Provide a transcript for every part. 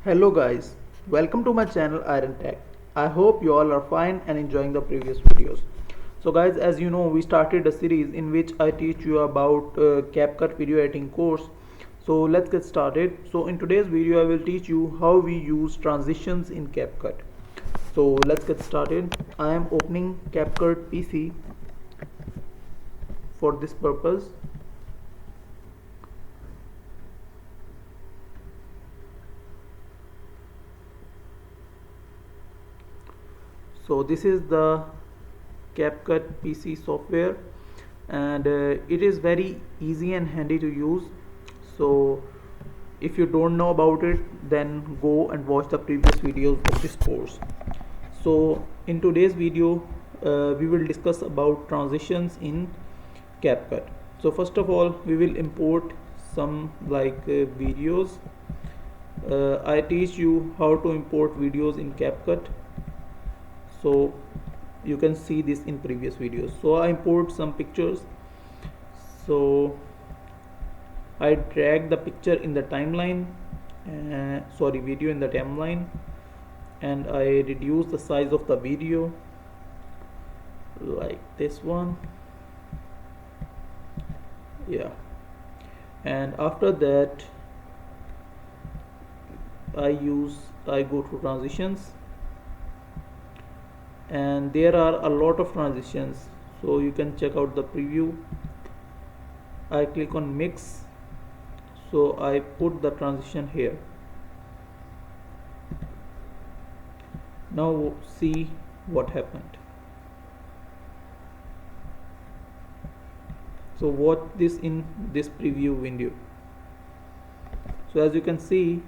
Hello guys, welcome to my channel Iron Tech. I hope you all are fine and enjoying the previous videos. So guys, as you know, we started a series in which I teach you about CapCut video editing course. So let's get started. So in today's video I will teach you how we use transitions in CapCut. So let's get started. I am opening CapCut PC for this purpose. So this is the CapCut PC software, and it is very easy and handy to use. So if you don't know about it, then go and watch the previous videos of this course. So in today's video we will discuss about transitions in CapCut. So first of all, we will import some videos. I teach you how to import videos in CapCut, so you can see this in previous videos. So I import some pictures. So I drag the picture in the timeline, video in the timeline, and I reduce the size of the video like this one. Yeah, and after that I go to transitions, and there are a lot of transitions, so you can check out the preview. I click on mix, so I put the transition here. Now see what happened. So watch this in this preview window. So as you can see,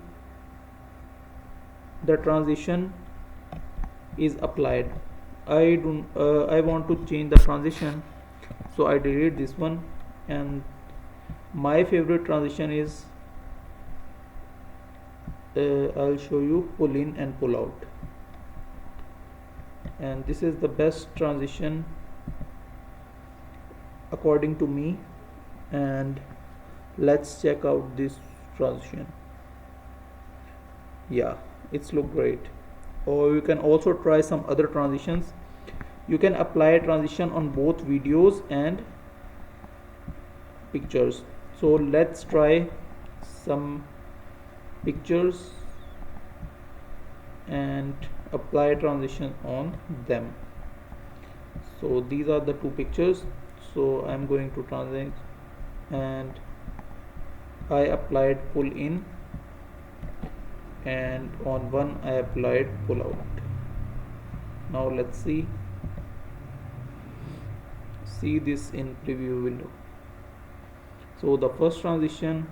the transition is applied. I want to change the transition, so I delete this one, and my favorite transition is I'll show you pull in and pull out, and this is the best transition according to me. And let's check out this transition. Yeah, it's look great. Or you can also try some other transitions. You can apply a transition on both videos and pictures. So let's try some pictures and apply a transition on them. So these are the two pictures. So I'm going to transit, and I applied pull in, and on one I applied pull out. Now let's see this in preview window. So the first transition,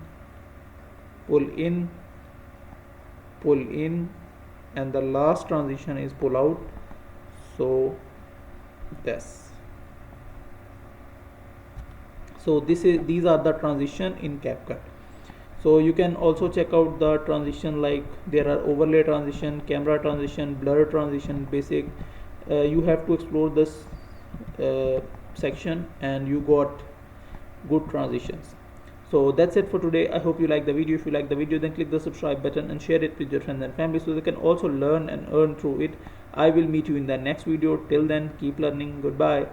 pull in, and the last transition is pull out. So this. So these are the transition in CapCut. So you can also check out the transition, like there are overlay transition, camera transition, blur transition, basic. You have to explore this section and you got good transitions. So that's it for today. I hope you like the video. If you like the video, then click the subscribe button and share it with your friends and family so they can also learn and earn through it. I will meet you in the next video. Till then, keep learning. Goodbye.